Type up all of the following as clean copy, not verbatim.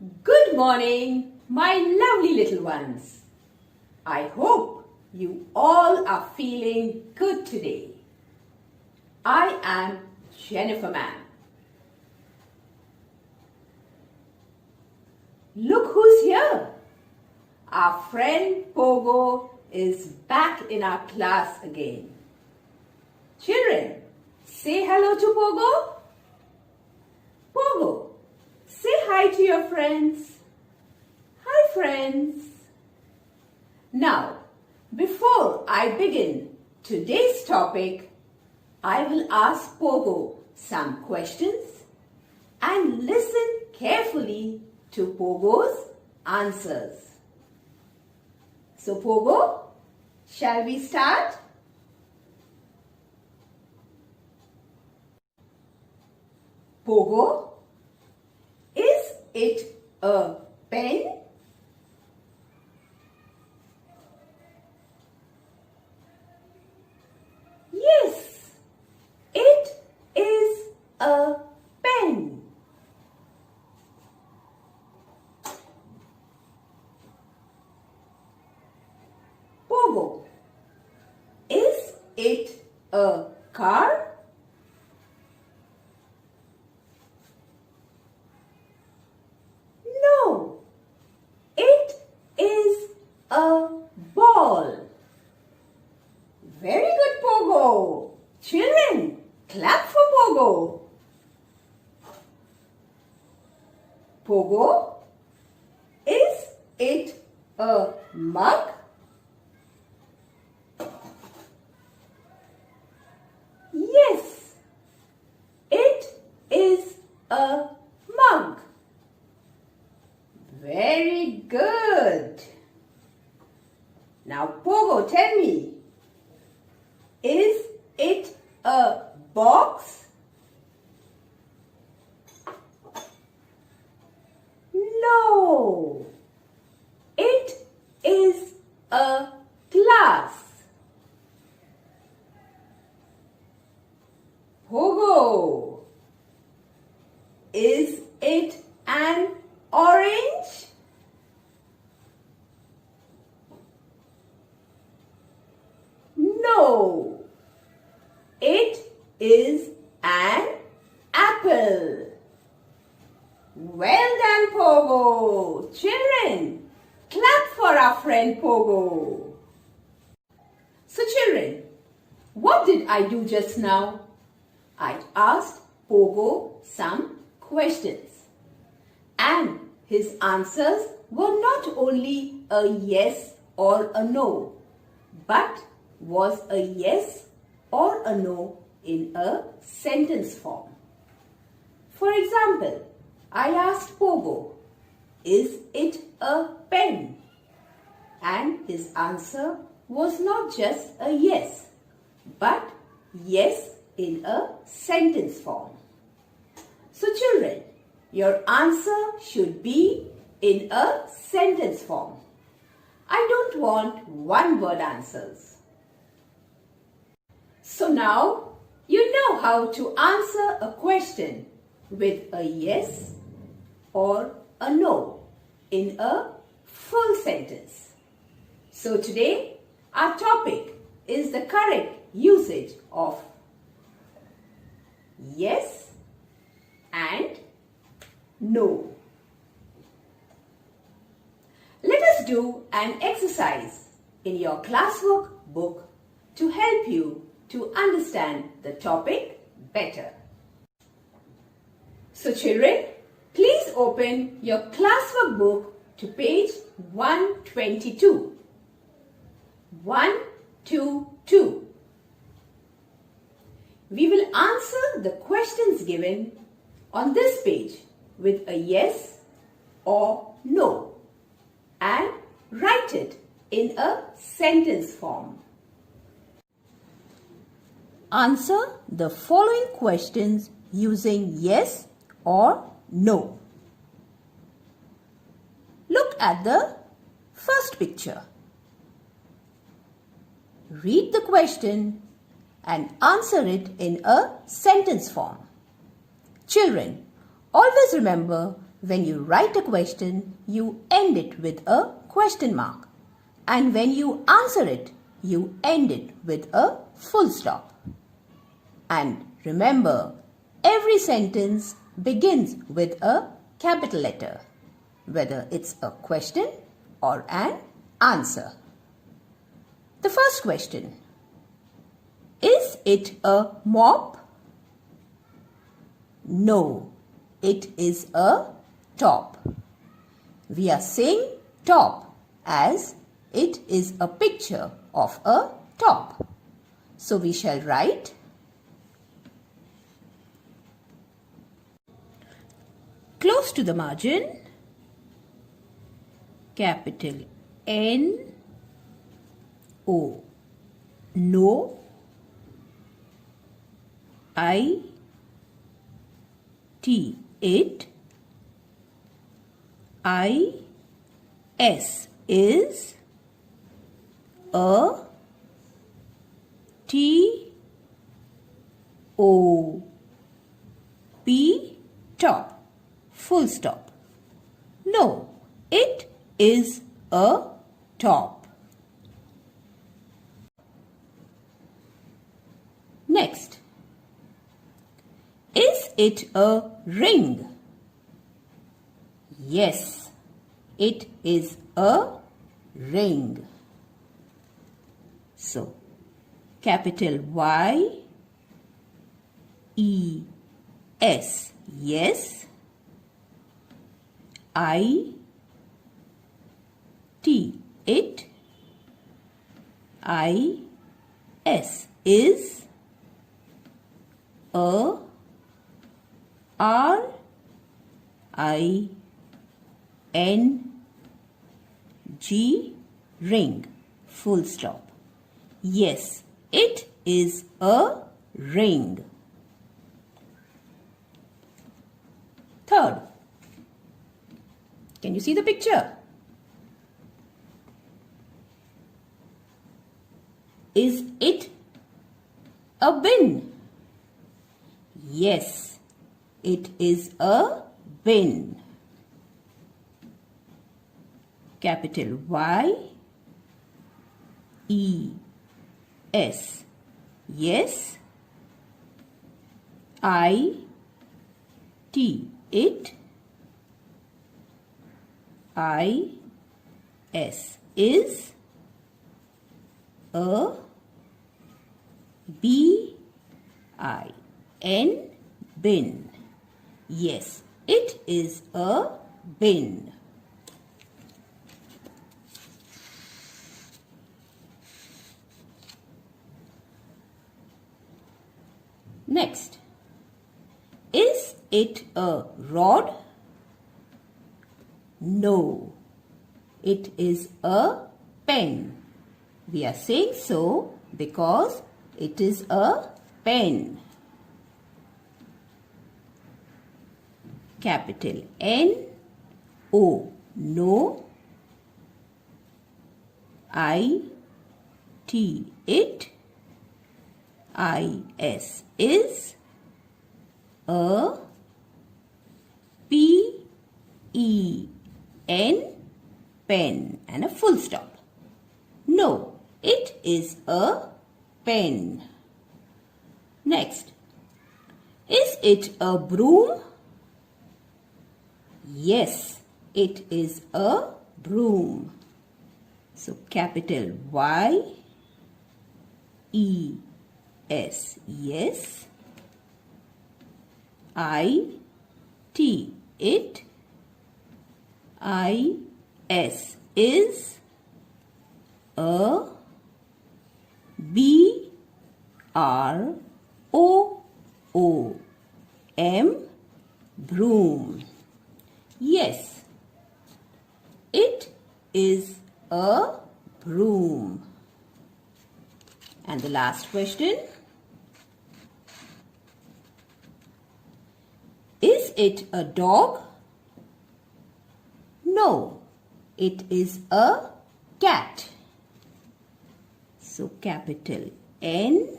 Good morning, my lovely little ones. I hope you all are feeling good today. I am Jennifer Ma'am. Look who's here. Our friend Pogo is back in our class again. Children, say hello to Pogo. Pogo, say hi to your friends. Hi friends. Now, before I begin today's topic, I will ask Pogo some questions and listen carefully to Pogo's answers. So Pogo, shall we start? Pogo, is it a pen? Yes, it is a pen. Pogo, is it a car? No, it is a ball. Very good, Pogo. Children, clap for Pogo. Pogo, is it a mug? Yes, it is a mug. Very good. Now, Pogo, tell me, is it a box? No, it is a glass. Pogo, is it an orange? No, it is an apple. Well done, Pogo. Children, clap for our friend Pogo. So children, what did I do just now? I asked Pogo some questions. And his answers were not only a yes or a no, but was a yes or a no in a sentence form. For example, I asked Pogo, is it a pen? And his answer was not just a yes, but yes in a sentence form. So children, your answer should be in a sentence form. I don't want one-word answers. So now you know how to answer a question with a yes or a no in a full sentence. So today our topic is the correct usage of yes and no. Let us do an exercise in your Classwork book to help you to understand the topic better. So children, please open your Classwork book to page 122. 122. We will answer the questions given on this page with a yes or no and write it in a sentence form. Answer the following questions using yes or no. Look at the first picture. Read the question and answer it in a sentence form. Children, always remember When you write a question, you end it with a question mark. And when you answer it, you end it with a full stop. And remember, every sentence begins with a capital letter, whether it's a question or an answer. The first question. Is it a mop? No, it is a top. We are saying top as it is a picture of a top. So we shall write close to the margin, capital N O, no, I T, it, I S is, a, T O P, top, full stop. No, it is a top. Next. Is it a ring? Yes, it is a ring. So, capital Y, E, S, yes. I, T, it. I, S, is. A, R, I, N, G, ring, full stop. Yes, it is a ring. Third, can you see the picture? Is it a bin? Yes, it is a bin. Capital Y, E, S, yes. I, T, it. I, S, is. A, B, I, N, bin. Yes, it is a bin. Next, is it a rod? No, it is a pen. We are saying so because it is a pen. Capital N, O, no. I, T, it. I, S, is. A, P, E, N, pen, and a full stop. No, it is a pen. Next, is it a broom? Yes, it is a broom. So capital Y, E, S, yes. I, T, it. I, S, is. A, B, R, O, O, M, broom. Yes, it is a broom. And the last question. Is it a dog? No, it is a cat. So capital N,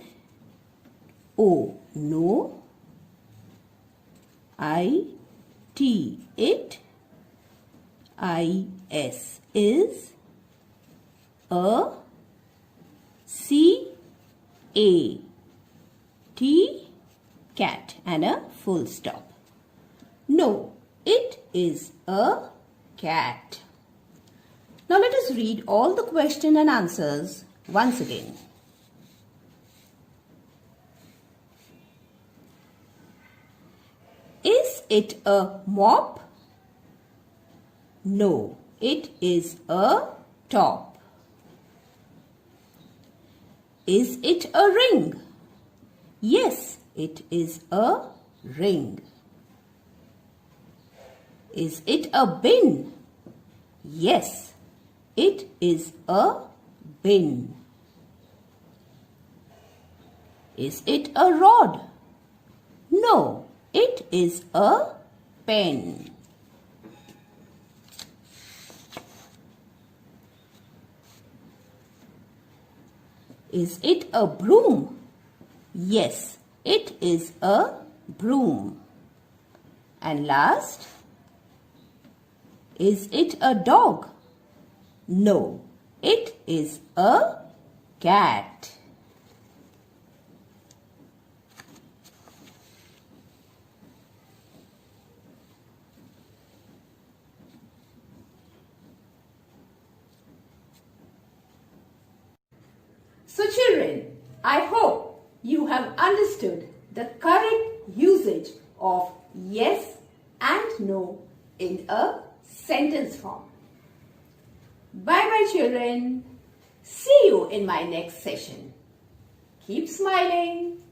O, no. I, T, it. I-S, is. A, C, A, T, cat, and a full stop. No, it is a cat. Now let us read all the question and answers once again. Is it a mop? No, it is a top. Is it a ring? Yes, it is a ring. Is it a bin? Yes, it is a bin. Is it a rod? No, it is a pen. Is it a broom? Yes, it is a broom. And last, is it a dog? No, it is a cat. So children, I hope you have understood the correct usage of yes and no in a sentence form. Bye-bye children. See you in my next session. Keep smiling.